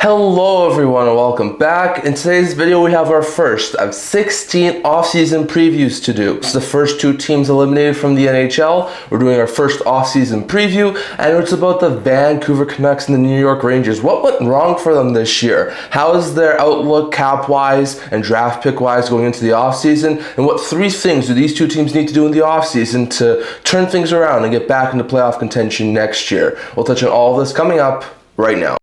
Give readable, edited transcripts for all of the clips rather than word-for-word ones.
Hello everyone and welcome back. In today's video we have our first of 16 off-season previews to do. It's the first two teams eliminated from the NHL. We're doing our first off-season preview and it's about the Vancouver Canucks and the New York Rangers. What went wrong for them this year? How is their outlook cap-wise and draft pick-wise going into the off-season? And what three things do these two teams need to do in the off-season to turn things around and get back into playoff contention next year? We'll touch on all of this coming up right now.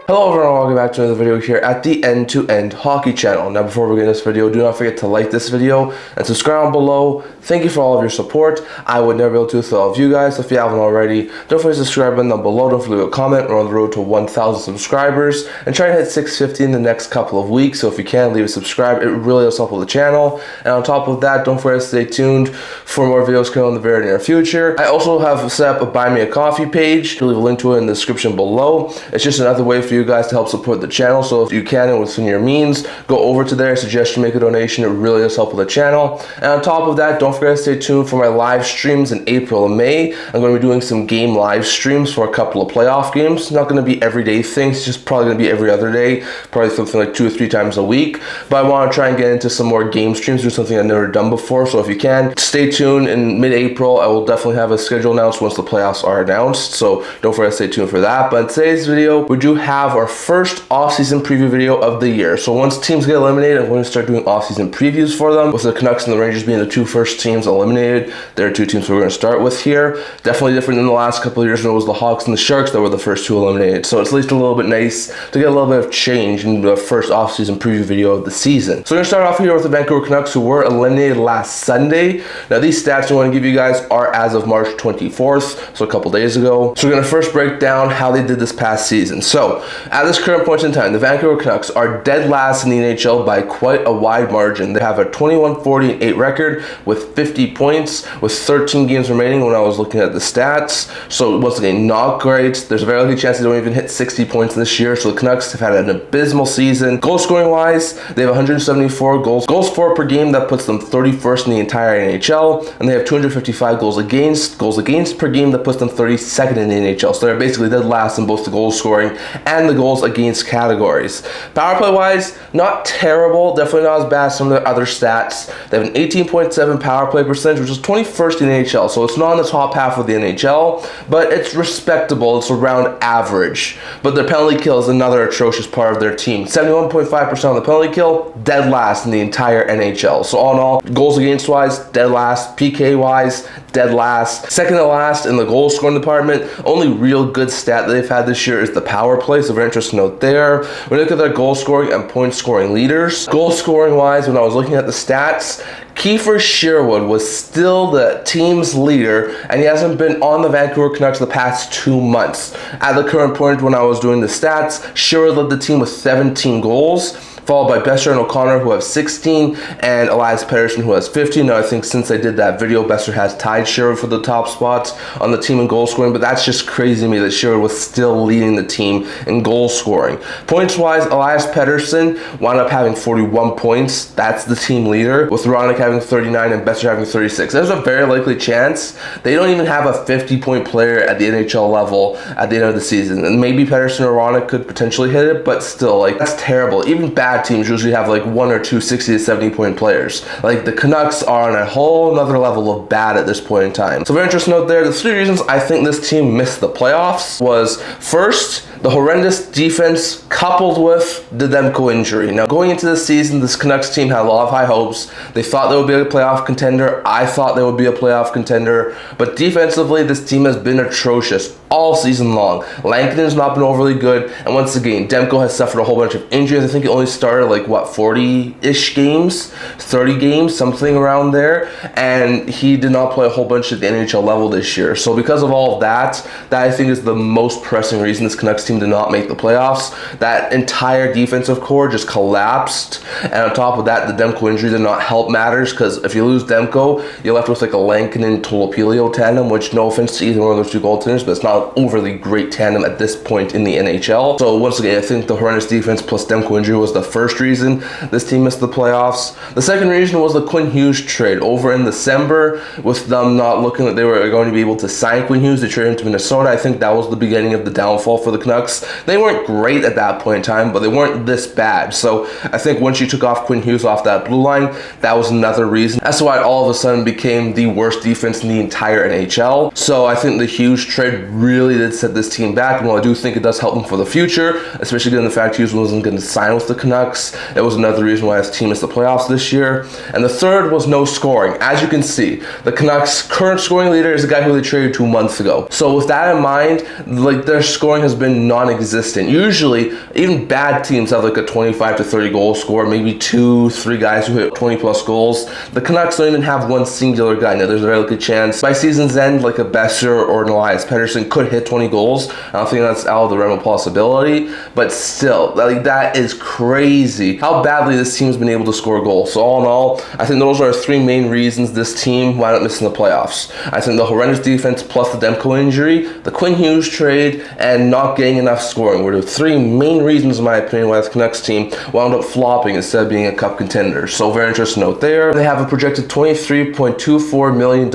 Hello everyone, welcome back to another video here at the End-to-End Hockey channel. Now before we get into this video, do not forget to like this video and subscribe down below. Thank you for all of your support. I would never be able to with all of you guys. So if you haven't already, don't forget to subscribe button down below. Don't forget to leave a comment. We're on the road to 1,000 subscribers and try to hit 650 in the next couple of weeks. So if you can, leave a subscribe. It really does help with the channel. And on top of that, don't forget to stay tuned for more videos coming in the very near future. I also have set up a Buy Me a Coffee page. I'll leave a link to it in the description below. It's just another way for you guys to help support the channel. So if you can and within your means, go over to there. I suggest you make a donation. It really does help with the channel. And on top of that, don't forget to stay tuned for my live streams in April and May. I'm going to be doing some game live streams for a couple of playoff games. Not going to be everyday things, it's just probably going to be every other day, probably something like 2 or 3 times a week. But I want to try and get into some more game streams, do something I've never done before. So if you can, stay tuned. In mid-April, I will definitely have a schedule announced once the playoffs are announced. So don't forget to stay tuned for that. But in today's video, we do have our first off-season preview video of the year. So once teams get eliminated, I'm going to start doing off-season previews for them, with the Canucks and the Rangers being the two first teams eliminated. There are two teams we're going to start with here. Definitely different than the last couple of years when it was the Hawks and the Sharks that were the first two eliminated. So it's at least a little bit nice to get a little bit of change in the first off-season preview video of the season. So we're going to start off here with the Vancouver Canucks, who were eliminated last Sunday. Now these stats I want to give you guys are as of March 24th, so a couple days ago. So we're going to first break down how they did this past season. So at this current point in time, the Vancouver Canucks are dead last in the NHL by quite a wide margin. They have a 21-40-8 record with 50 points with 13 games remaining when I was looking at the stats. So once again, not great. There's a very likely chance they don't even hit 60 points this year. So the Canucks have had an abysmal season. Goal scoring wise, they have 174 goals for per game. That puts them 31st in the entire NHL. And they have 255 goals against per game. That puts them 32nd in the NHL. So they're basically dead last in both the goal scoring and the goals against categories. Power play wise, not terrible, definitely not as bad as some of the other stats. They have an 18.7 power play percentage, which is 21st in the NHL, so it's not in the top half of the NHL, but it's respectable. It's around average. But their penalty kill is another atrocious part of their team. 71.5% on the penalty kill, dead last in the entire NHL. So all in all, goals against wise, dead last. PK wise, dead last. Second to last in the goal scoring department. Only real good stat that they've had this year is the power play, so very interesting note there. When you look at their goal scoring and point scoring leaders, goal scoring wise, when I was looking at the stats, Kiefer Sherwood was still the team's leader, and he hasn't been on the Vancouver Canucks the past 2 months. At the current point when I was doing the stats, Sherwood led the team with 17 goals, followed by Boeser and O'Connor, who have 16, and Elias Pettersson, who has 15. Now, I think since I did that video, Boeser has tied Sherwood for the top spots on the team in goal scoring, but that's just crazy to me that Sherwood was still leading the team in goal scoring. Points-wise, Elias Pettersson wound up having 41 points. That's the team leader, with Ronick having 39 and Boeser having 36. There's a very likely chance they don't even have a 50-point player at the NHL level at the end of the season. And maybe Pettersson or Ronick could potentially hit it, but still, like, that's terrible. Even bad teams usually have like 1 or 2 60 to 70 point players. Like the Canucks are on a whole nother level of bad at this point in time. So very interesting note there. The 3 reasons I think this team missed the playoffs was, first, the horrendous defense coupled with the Demko injury. Now going into this season, this Canucks team had a lot of high hopes. They thought they would be a playoff contender. I thought they would be a playoff contender. But defensively, this team has been atrocious all season long. Lankinen has not been overly good. And once again, Demko has suffered a whole bunch of injuries. I think he only started like, what, 40-ish games? 30 games, something around there. And he did not play a whole bunch at the NHL level this year. So because of all of that, that I think is the most pressing reason this Canucks team team did not make the playoffs. That entire defensive core just collapsed, and on top of that, the Demko injury did not help matters, because if you lose Demko, you're left with like a Lankinen Tolopilio tandem, which, no offense to either one of those two goaltenders, but it's not an overly great tandem at this point in the NHL. So once again, I think the horrendous defense plus Demko injury was the first reason this team missed the playoffs. The second reason was the Quinn Hughes trade. Over in December, with them not looking like they were going to be able to sign Quinn Hughes, they traded him to Minnesota. I think that was the beginning of the downfall for the Canucks. They weren't great at that point in time, but they weren't this bad. So I think once you took off Quinn Hughes off that blue line, that was another reason as to why it all of a sudden became the worst defense in the entire NHL. So I think the Hughes trade really did set this team back, and while I do think it does help them for the future, especially given the fact Hughes wasn't going to sign with the Canucks, it was another reason why this team missed the playoffs this year. And the third was no scoring. As you can see, the Canucks' current scoring leader is the guy who they traded 2 months ago. So with that in mind, like, their scoring has been non-existent. Usually, even bad teams have like a 25 to 30 goal score, maybe 2-3 guys who hit 20 plus goals. The Canucks don't even have one singular guy. Now, there's a very good chance by season's end, like a Besser or an Elias Pettersson could hit 20 goals. I don't think that's out of the realm of possibility, but still, like, that is crazy how badly this team's been able to score goals. So all in all, I think those are 3 main reasons this team wound up missing the playoffs. I think the horrendous defense plus the Demko injury, the Quinn Hughes trade, and not getting enough scoring were the 3 main reasons, in my opinion, why the Canucks team wound up flopping instead of being a cup contender. So very interesting note there. They have a projected $23.24 million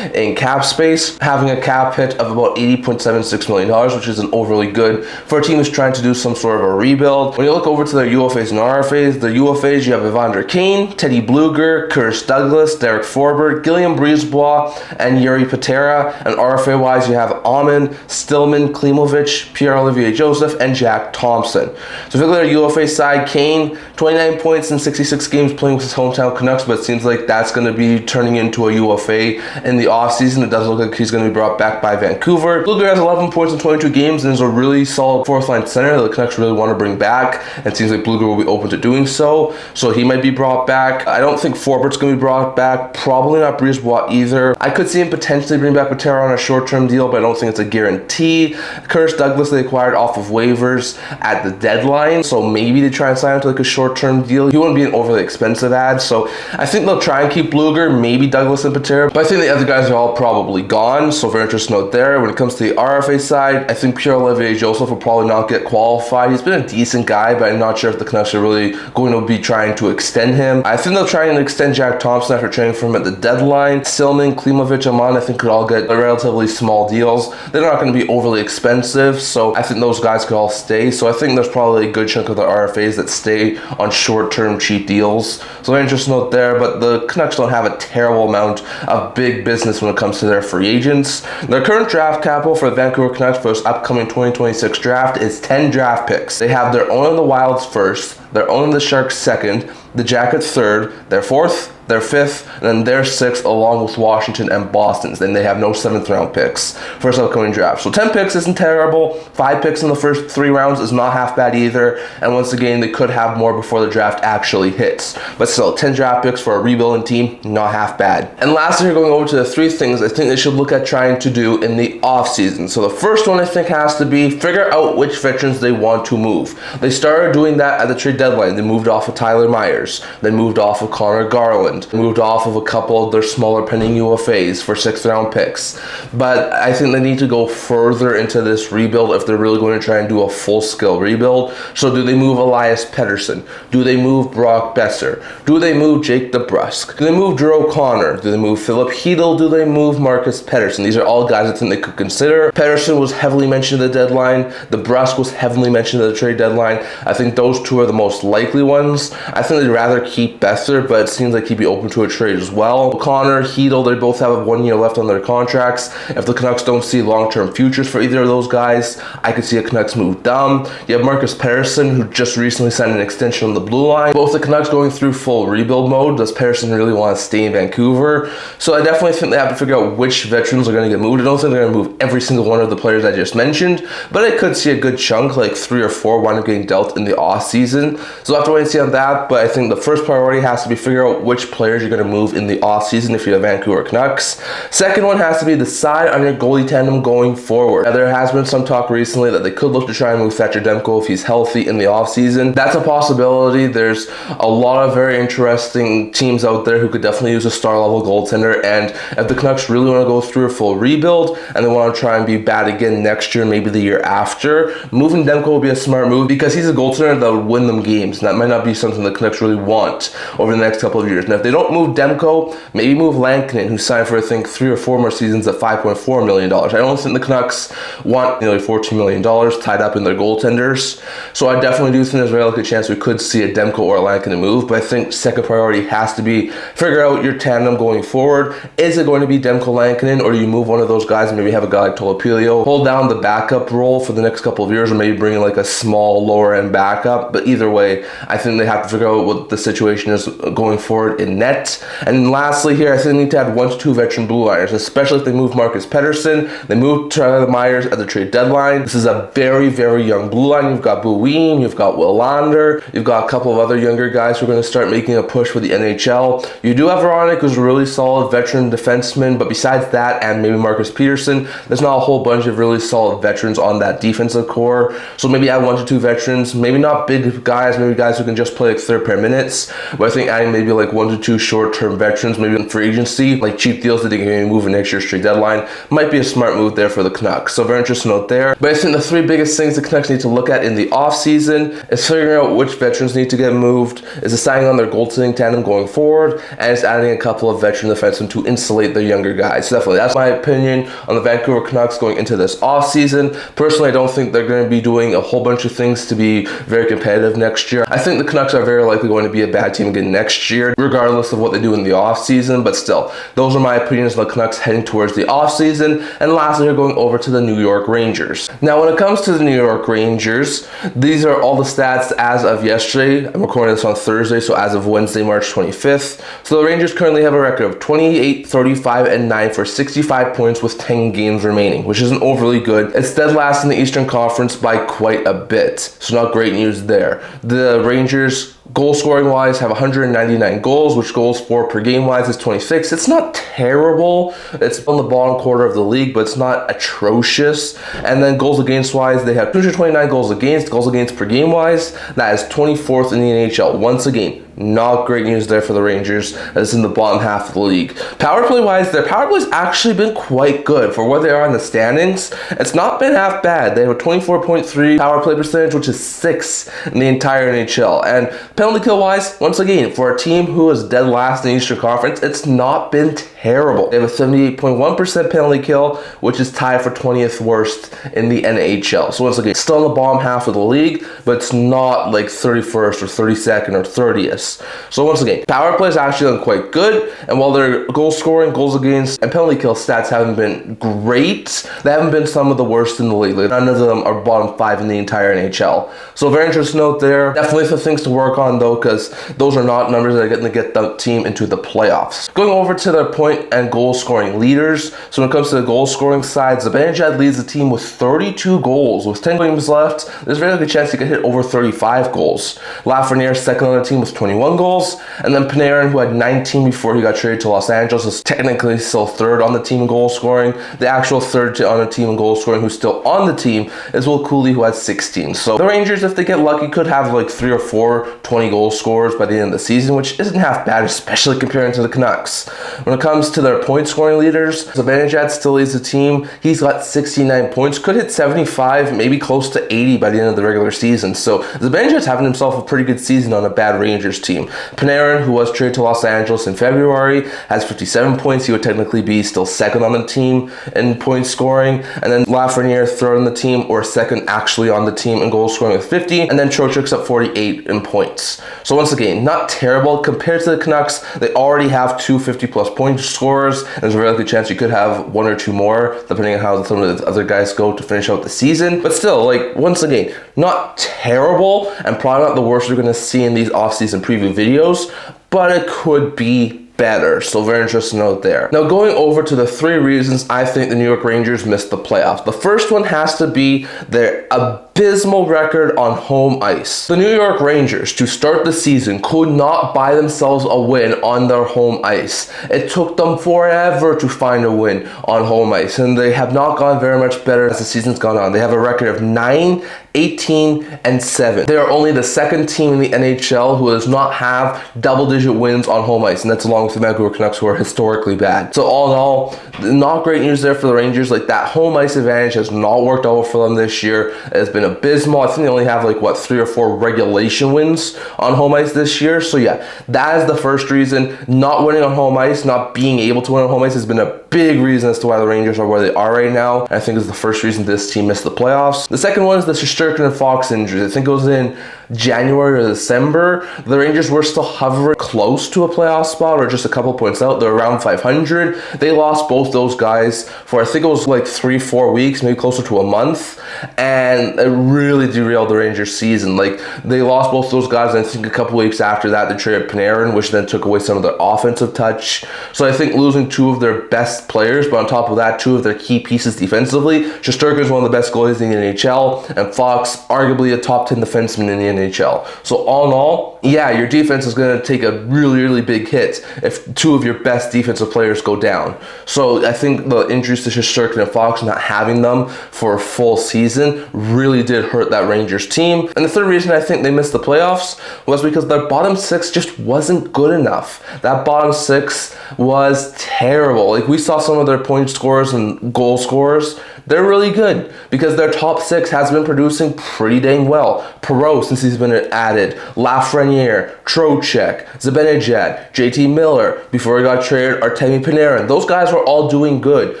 in cap space, having a cap hit of about $80.76 million, which isn't overly good for a team who's trying to do some sort of a rebuild. When you look over to their UFAs and RFAs, the UFAs, you have Evander Kane, Teddy Bluger, Curtis Douglas, Derek Forbert, Guillaume Brisebois, and Yuri Patera. And RFA-wise, you have Aman, Stillman, Klimovich, Pierre-Olivier Joseph, and Jack Thompson. So if you look at their UFA side, Kane, 29 points in 66 games playing with his hometown Canucks, but it seems like that's going to be turning into a UFA in the offseason. It does look like he's going to be brought back by Vancouver. Bluger has 11 points in 22 games and is a really solid fourth-line center that the Canucks really want to bring back, and it seems like Bluger will be open to doing so. So he might be brought back. I don't think Forbert's going to be brought back. Probably not Brisebois either. I could see him potentially bring back Patera on a short-term deal, but I don't think it's a guarantee. Curtis Douglas they acquired off of waivers at the deadline, so maybe they try and sign him to like a short-term deal. He wouldn't be an overly expensive ad, so I think they'll try and keep Bluger, maybe Douglas and Patera, but I think the other guys are all probably gone, so very interesting note there. When it comes to the RFA side, I think Pierre-Olivier Joseph will probably not get qualified. He's been a decent guy, but I'm not sure if the Canucks are really going to be trying to extend him. I think they'll try and extend Jack Thompson after trading for him at the deadline. Stillman, Klimovich, Aman, I think could all get relatively small deals. They're not going to be overly expensive, so I think those guys could all stay. So I think there's probably a good chunk of the RFAs that stay on short-term cheap deals. So very interesting note there, but the Canucks don't have a terrible amount of big business when it comes to their free agents. Their current draft capital for the Vancouver Canucks for this upcoming 2026 draft is 10 draft picks. They have their own in the Wilds first, their own in the Sharks second, the Jackets third, their fourth, their fifth, and then their sixth, along with Washington and Boston's. Then they have no 7th round picks for this upcoming draft. So 10 picks isn't terrible. 5 picks in the first 3 rounds is not half bad either. And once again, they could have more before the draft actually hits. But still, 10 draft picks for a rebuilding team, not half bad. And lastly, we're going over to the 3 things I think they should look at trying to do in the offseason. So the first one I think has to be figure out which veterans they want to move. They started doing that at the trade deadline. They moved off of Tyler Myers. They moved off of Connor Garland. Moved off of a couple of their smaller pending UFAs for 6th round picks. But I think they need to go further into this rebuild if they're really going to try and do a full-scale rebuild. So do they move Elias Pettersson? Do they move Brock Besser? Do they move Jake DeBrusk? Do they move Drew O'Connor? Do they move Philip Hedl? Do they move Marcus Pettersson? These are all guys I think they could consider. Pettersson was heavily mentioned at the deadline. DeBrusk was heavily mentioned at the trade deadline. I think those 2 are the most likely ones. I think they'd rather keep Besser, but it seems like he'd be open to a trade as well. O'Connor, Hedl, they both have 1 year left on their contracts. If the Canucks don't see long-term futures for either of those guys, I could see a Canucks move down. You have Marcus Pettersson, who just recently signed an extension on the blue line. Both the Canucks going through full rebuild mode. Does Pettersson really want to stay in Vancouver? So I definitely think they have to figure out which veterans are going to get moved. I don't think they're going to move every single one of the players I just mentioned, but I could see a good chunk, like 3 or 4, wind up getting dealt in the off season. So I'll have to wait and see on that, but I think the first priority has to be figure out which players you're going to move in the offseason if you're the Vancouver Canucks. Second one has to be decide on your goalie tandem going forward. Now, there has been some talk recently that they could look to try and move Thatcher Demko if he's healthy in the offseason. That's a possibility. There's a lot of very interesting teams out there who could definitely use a star-level goaltender, and if the Canucks really want to go through a full rebuild and they want to try and be bad again next year, maybe the year after, moving Demko will be a smart move because he's a goaltender that would win them games, and that might not be something the Canucks really want over the next couple of years. Now, if they don't move Demko, maybe move Lankinen, who signed for, I think, 3 or 4 more seasons at $5.4 million. I don't think the Canucks want nearly $14 million tied up in their goaltenders, so I definitely do think there's a very likely chance we could see a Demko or a Lankinen move, but I think second priority has to be figure out your tandem going forward. Is it going to be Demko Lankinen, or do you move one of those guys and maybe have a guy like Tolopilio hold down the backup role for the next couple of years, or maybe bring in like a small lower end backup? But either way, I think they have to figure out what the situation is going forward in net. And lastly here, I think they need to add 1 to 2 veteran blue liners, especially if they move Marcus Pettersson. They moved Tyler Myers at the trade deadline. This is a very, very young blue line. You've got Boehm, you've got Willander, you've got a couple of other younger guys who are going to start making a push for the NHL. You do have Veronic, who's a really solid veteran defenseman, but besides that, and maybe Marcus Peterson, there's not a whole bunch of really solid veterans on that defensive core. So maybe add 1 to 2 veterans, maybe not big guys, maybe guys who can just play like third pair minutes, but I think adding maybe like 1 to 2 short-term veterans, maybe in free agency, like cheap deals that they can maybe move in next year's trade deadline, might be a smart move there for the Canucks. So very interesting note there. But I think the 3 biggest things the Canucks need to look at in the offseason is figuring out which veterans need to get moved, is deciding on their goaltending tandem going forward, and is adding a couple of veteran defensemen to insulate their younger guys. So definitely, that's my opinion on the Vancouver Canucks going into this offseason. Personally, I don't think they're going to be doing a whole bunch of things to be very competitive next year. I think the Canucks are very likely going to be a bad team again next year, regardless of what they do in the offseason. But still, those are my opinions on the Canucks heading towards the offseason. And lastly, we're going over to the New York Rangers. Now, when it comes to the New York Rangers, these are all the stats as of yesterday. I'm recording this on Thursday, so as of Wednesday, March 25th. So the Rangers currently have a record of 28, 35, and 9 for 65 points with 10 games remaining, which isn't overly good. It's dead last in the Eastern Conference by quite a bit, so not great news there. The Rangers, goal scoring wise, have 199 goals, which goals for per game wise is 26. It's not terrible. It's on the bottom quarter of the league, but it's not atrocious. And then goals against wise, they have 229 goals against per game wise. That is 24th in the NHL. Once again, not great news there for the Rangers. That's in the bottom half of the league. Power play wise, their power play's actually been quite good for where they are in the standings. It's not been half bad. They have a 24.3 power play percentage, which is 6th in the entire NHL. And penalty kill wise, once again, for a team who is dead last in the Eastern Conference, it's not been terrible. They have a 78.1% penalty kill, which is tied for 20th worst in the NHL. So once again, still in the bottom half of the league, but it's not like 31st or 32nd or 30th. So once again, power play is actually done quite good, and while their goal scoring, goals against, and penalty kill stats haven't been great, they haven't been some of the worst in the league. Like, none of them are bottom 5 in the entire NHL. So very interesting note there. Definitely some things to work on though, because those are not numbers that are going to get the team into the playoffs. Going over to their point and goal scoring leaders. So when it comes to the goal scoring side, Zibanejad leads the team with 32 goals. With 10 games left, there's a very good chance he could hit over 35 goals. Lafreniere second on the team with 21 goals, and then Panarin, who had 19 before he got traded to Los Angeles, is technically still third on the team in goal scoring. The actual third on the team in goal scoring who's still on the team is Will Cooley, who has 16. So the Rangers, if they get lucky, could have like 3 or 4 20 goal scorers by the end of the season, which isn't half bad, especially comparing to the Canucks. When it comes to their point scoring leaders, Zibanejad still leads the team. He's got 69 points, could hit 75, maybe close to 80 by the end of the regular season. So Zibanejad's having himself a pretty good season on a bad Rangers team. Panarin, who was traded to Los Angeles in February, has 57 points. He would technically be still second on the team in point scoring. And then Lafreniere, third on the team, or second actually on the team in goal scoring with 50. And then Trocheck's at 48 in points. So once again, not terrible. Compared to the Canucks, they already have 2 50-plus point scorers. And there's a very good chance you could have 1 or 2 more, depending on how some of the other guys go to finish out the season. But still, like, once again, not terrible, and probably not the worst you're going to see in these offseason preview videos, but it could be better. So very interesting note there. Now going over to the 3 reasons I think the New York Rangers missed the playoffs. The first one has to be their abysmal record on home ice. The New York Rangers, to start the season, could not buy themselves a win on their home ice. It took them forever to find a win on home ice, and they have not gone very much better as the season's gone on. They have a record of 9, 18, and 7. They are only the second team in the NHL who does not have double-digit wins on home ice, and that's along with the Vancouver Canucks, who are historically bad. So all in all, not great news there for the Rangers. Like, that home ice advantage has not worked out for them this year. It has been abysmal. I think they only have 3 or 4 regulation wins on home ice this year. So yeah, that is the first reason. Not winning on home ice, not being able to win on home ice has been a big reason as to why the Rangers are where they are right now. I think is the first reason this team missed the playoffs. The second one is the Shesterkin and Fox injuries. I think it was in January or December. The Rangers were still hovering close to a playoff spot, or just a couple points out. They're around 500. They lost both those guys for, I think it was 3-4 weeks, maybe closer to a month, and it really derailed the Rangers season. They lost both those guys, and I think a couple weeks after that they traded Pettersson, which then took away some of their offensive touch. So I think losing 2 of their best players, but on top of that, 2 of their key pieces defensively. Shesterkin is one of the best goalies in the NHL, and Fox, arguably a top 10 defenseman in the NHL. So all in all, yeah, your defense is going to take a really, really big hit if 2 of your best defensive players go down. So I think the injuries to Shesterkin and Fox, not having them for a full season, really did hurt that Rangers team. And the third reason I think they missed the playoffs was because their bottom 6 just wasn't good enough. That bottom 6 was terrible. We saw some of their point scorers and goal scorers. They're really good because their top 6 has been producing pretty dang well. Perreault, since he's been added, Lafreniere, Trocheck, Zibanejad, JT Miller, before he got traded, Artemi Panarin. Those guys were all doing good,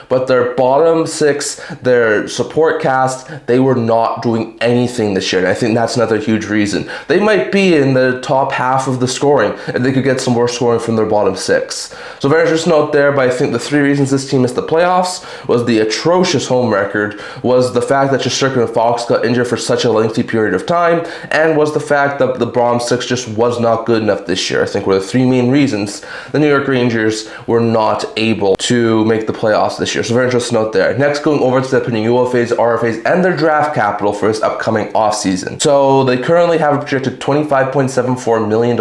but their bottom 6, their support cast, they were not doing anything this year, and I think that's another huge reason. They might be in the top half of the scoring if they could get some more scoring from their bottom 6. So very interesting note there, but I think the 3 reasons this team missed the playoffs was the atrocious home record, was the fact that Shesterkin and Fox got injured for such a lengthy period of time, and was the fact that the bottom 6 just was not good enough this year. I think were the 3 main reasons the New York Rangers were not able to make the playoffs this year. So very interesting note there. Next, going over to the pending UFAs, RFAs, and their draft capital for this upcoming offseason. So they currently have a projected $25.74 million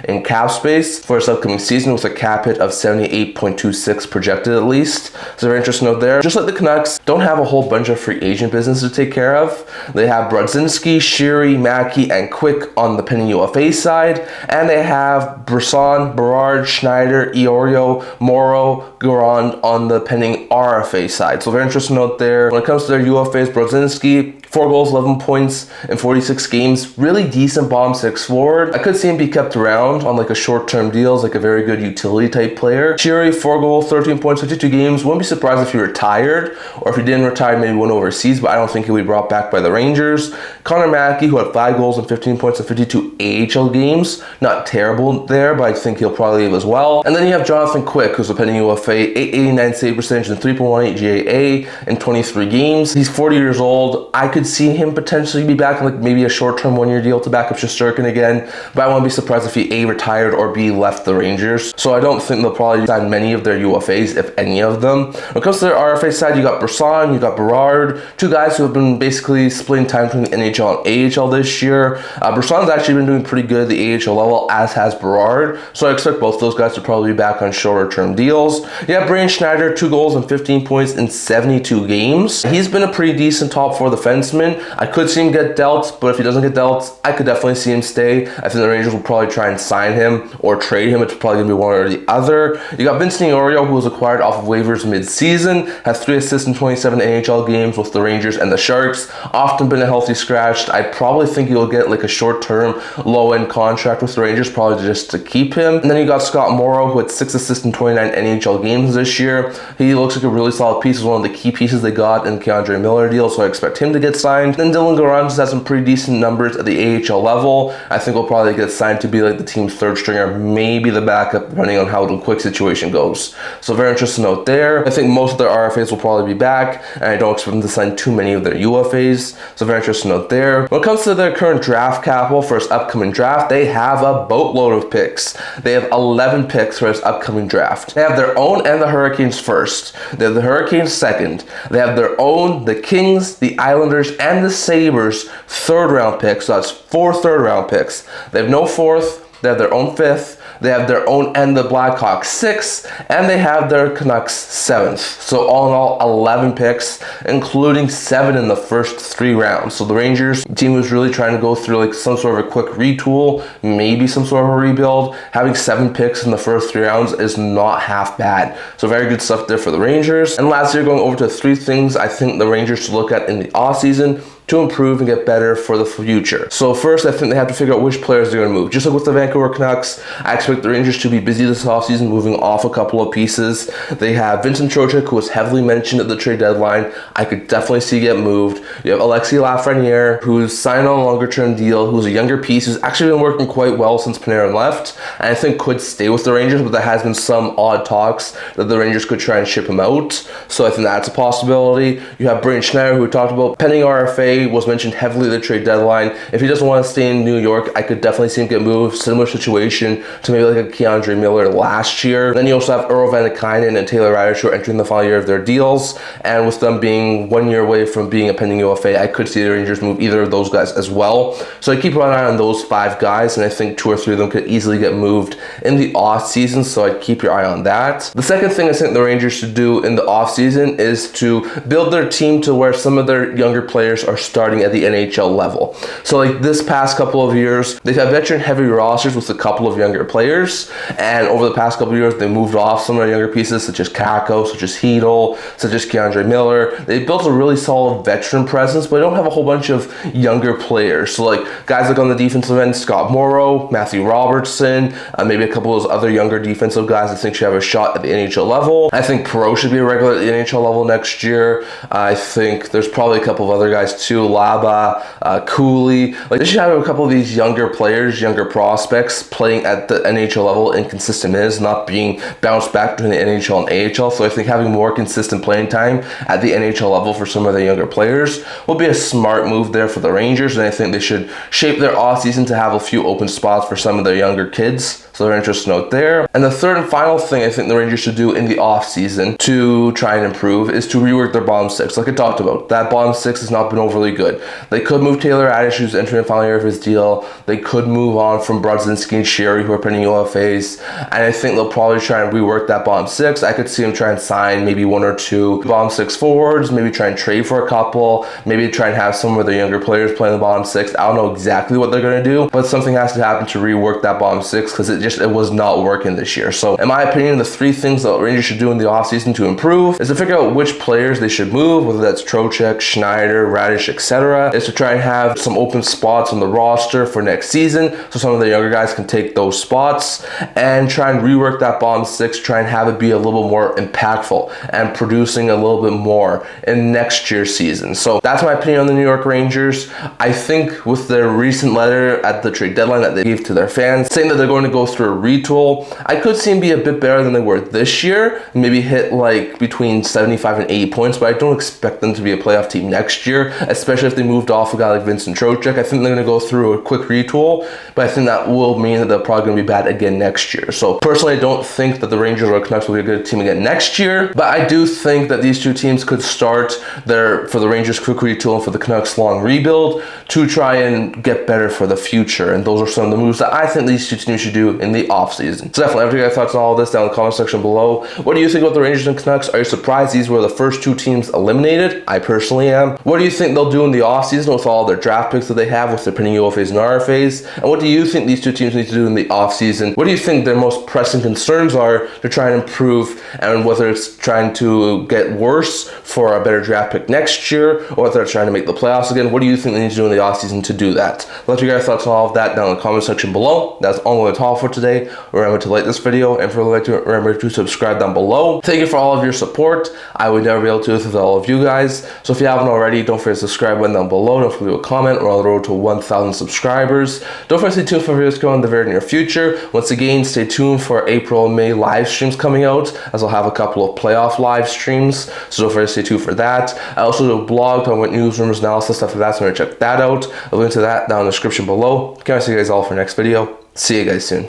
in cap space for this upcoming season, with a cap hit of 78.26 projected at least. So very interesting note there. Just like the Canucks don't have a whole bunch of free agent business to take care of. They have Brodzinski, Sheary, Mackey, and Quick on the pending UFA side, and they have Brisson, Berard, Schneider, Iorio, Morrow, Garand on the pending RFA side. So very interesting note there. When it comes to their UFAs, Brodzinski, 4 goals, 11 points in 46 games. Really decent bottom 6 forward. I could see him be kept around on a short-term deals, a very good utility type player. Sheary, 4 goals, 13 points, 52 games. Wouldn't be surprised if he retired, or if he didn't retire, maybe went overseas, but I don't think he'll be brought back by the Rangers. Connor Mackey, who had 5 goals and 15 points in 52 AHL games. Not terrible there, but I think he'll probably leave as well. And then you have Jonathan Quick, who's a pending UFA, 889 save percentage and 3.18 GAA in 23 games. He's 40 years old. I could see him potentially be back in maybe a short-term 1-year deal to back up Shesterkin again, but I wouldn't be surprised if he A, retired, or B, left the Rangers. So I don't think they'll probably sign many of their UFAs, if any of them. When it comes to their RFA side, you got Brisson, you got Berard, 2 guys who have been basically splitting time between the NHL and AHL this year. Brisson's actually been doing pretty good at the AHL level, as has Berard, so I expect both those guys to probably be back on shorter-term deals. You have Brian Schneider, 2 goals and 15 points in 72 games. He's been a pretty decent top 4 defenseman. I could see him get dealt, but if he doesn't get dealt, I could definitely see him stay. I think the Rangers will probably try and sign him or trade him. It's probably going to be one or the other. You got Vincent Iorio, who was acquired off of waivers mid-season, has 3 assists in 27 AHL games with the Rangers and the Sharks. Often been a healthy scratch. I probably think he'll get a short-term, low-end contract with the Rangers, probably just to keep him. And then you got Scott Morrow, who had 6 assists in 29 NHL games this year. He looks like a really solid piece. He's one of the key pieces they got in the Keandre Miller deal, so I expect him to get signed. Then Dylan Garand just has some pretty decent numbers at the AHL level. I think he'll probably get signed to be the team's 3rd stringer, maybe the backup, depending on how the Quick situation goes. So very interesting note there. I think most of their RFAs will probably be back, and I don't expect them to sign too many of their UFAs. So very interesting note there. When it comes to their current draft capital for this upcoming upcoming draft, they have a boatload of picks. They have 11 picks for this upcoming draft. They have their own and the Hurricanes first. They have the Hurricanes second. They have their own, the Kings, the Islanders, and the Sabres third round picks. So that's 4 third round picks. They have no fourth. They have their own fifth. They have their own and the Blackhawks 6th, and they have their Canucks 7th. So all in all, 11 picks, including 7 in the first 3 rounds. So the Rangers team was really trying to go through like some sort of a quick retool, maybe some sort of a rebuild. Having 7 picks in the first 3 rounds is not half bad. So very good stuff there for the Rangers. And lastly, going over to 3 things I think the Rangers should look at in the offseason to improve and get better for the future. So first, I think they have to figure out which players they're going to move. Just like with the Vancouver Canucks, I expect the Rangers to be busy this offseason moving off a couple of pieces. They have Vincent Trocheck, who was heavily mentioned at the trade deadline. I could definitely see get moved. You have Alexis Lafreniere, who's signed on a longer-term deal, who's a younger piece, who's actually been working quite well since Panarin left, and I think could stay with the Rangers, but there has been some odd talks that the Rangers could try and ship him out. So I think that's a possibility. You have Brayden Schneider, who we talked about. Pending RFA was mentioned heavily at the trade deadline. If he doesn't want to stay in New York, I could definitely see him get moved. Similar situation to maybe like a Keandre Miller last year. Then you also have Earl Vandekainen and Taylor Radish, who are entering the final year of their deals, and with them being 1 year away from being a pending UFA, I could see the Rangers move either of those guys as well. So I keep an eye on those 5 guys, and I think 2 or 3 of them could easily get moved in the off season, so I'd keep your eye on that. The second thing I think the Rangers should do in the off season is to build their team to where some of their younger players are starting at the NHL level. So like this past couple of years, they've had veteran heavy rosters with a couple of younger players, and over the past couple of years, they moved off some of their younger pieces such as Kakko, such as Hedel, such as Keandre Miller. They built a really solid veteran presence, but they don't have a whole bunch of younger players. So like guys like on the defensive end, Scott Morrow, Matthew Robertson, maybe a couple of those other younger defensive guys I think should have a shot at the NHL level. I think Perreault should be a regular at the NHL level next year. I think there's probably a couple of other guys too, Laba, Cooley. Like they should have a couple of these younger players, younger prospects playing at the NHL level in consistent minutes, not being bounced back between the NHL and AHL. So I think having more consistent playing time at the NHL level for some of the younger players will be a smart move there for the Rangers, and I think they should shape their offseason to have a few open spots for some of their younger kids. So they're interested note there. And the third and final thing I think the Rangers should do in the offseason to try and improve is to rework their bottom 6. Like I talked about, that bottom 6 has not been overly good. They could move Taylor Radish, who's entering the final year of his deal. They could move on from Brodzinski and Sherry, who are pending UFAs. And I think they'll probably try and rework that bottom 6. I could see them try and sign maybe 1 or 2 bottom 6 forwards, maybe try and trade for a couple, maybe try and have some of the younger players play in the bottom 6. I don't know exactly what they're going to do, but something has to happen to rework that bottom 6 because it was not working this year. So in my opinion, the 3 things that Rangers should do in the offseason to improve is to figure out which players they should move, whether that's Trocheck, Schneider, Radish, etc. Is to try and have some open spots on the roster for next season so some of the younger guys can take those spots, and try and rework that bottom 6, try and have it be a little more impactful and producing a little bit more in next year's season. So that's my opinion on the New York Rangers. I think with their recent letter at the trade deadline that they gave to their fans saying that they're going to go through a retool, I could see them be a bit better than they were this year, maybe hit like between 75 and 80 points, but I don't expect them to be a playoff team next year, especially if they moved off a guy like Vincent Trocheck. I think they're going to go through a quick retool, but I think that will mean that they're probably going to be bad again next year. So personally, I don't think that the Rangers or Canucks will be a good team again next year, but I do think that these 2 teams could start for the Rangers quick retool and for the Canucks long rebuild to try and get better for the future. And those are some of the moves that I think these 2 teams should do in the offseason. So definitely, after you guys thoughts on all this down in the comment section below. What do you think about the Rangers and Canucks? Are you surprised these were the first 2 teams eliminated? I personally am. What do you think they'll do in the offseason with all their draft picks that they have with their pending UFAs and RFAs? And what do you think these 2 teams need to do in the offseason? What do you think their most pressing concerns are to try and improve, and whether it's trying to get worse for a better draft pick next year, or whether they're trying to make the playoffs again? What do you think they need to do in the offseason to do that? Let your guys thoughts on all of that down in the comment section below. That's all I'm going to talk for for today. Remember to like this video, and if you would like to, remember to subscribe down below. Thank you for all of your support. I would never be able to do this without all of you guys. So if you haven't already, don't forget to subscribe button down below. Don't forget to leave a comment. We're on the road to 1,000 subscribers. Don't forget to stay tuned for videos coming in the very near future. Once again, stay tuned for April and May live streams coming out, as I'll have a couple of playoff live streams. So don't forget to stay tuned for that. I also do a blog talking about news, rumors, analysis, stuff like that. So check that out. I'll link to that down in the description below. Can't wait to see you guys all for next video. See you guys soon.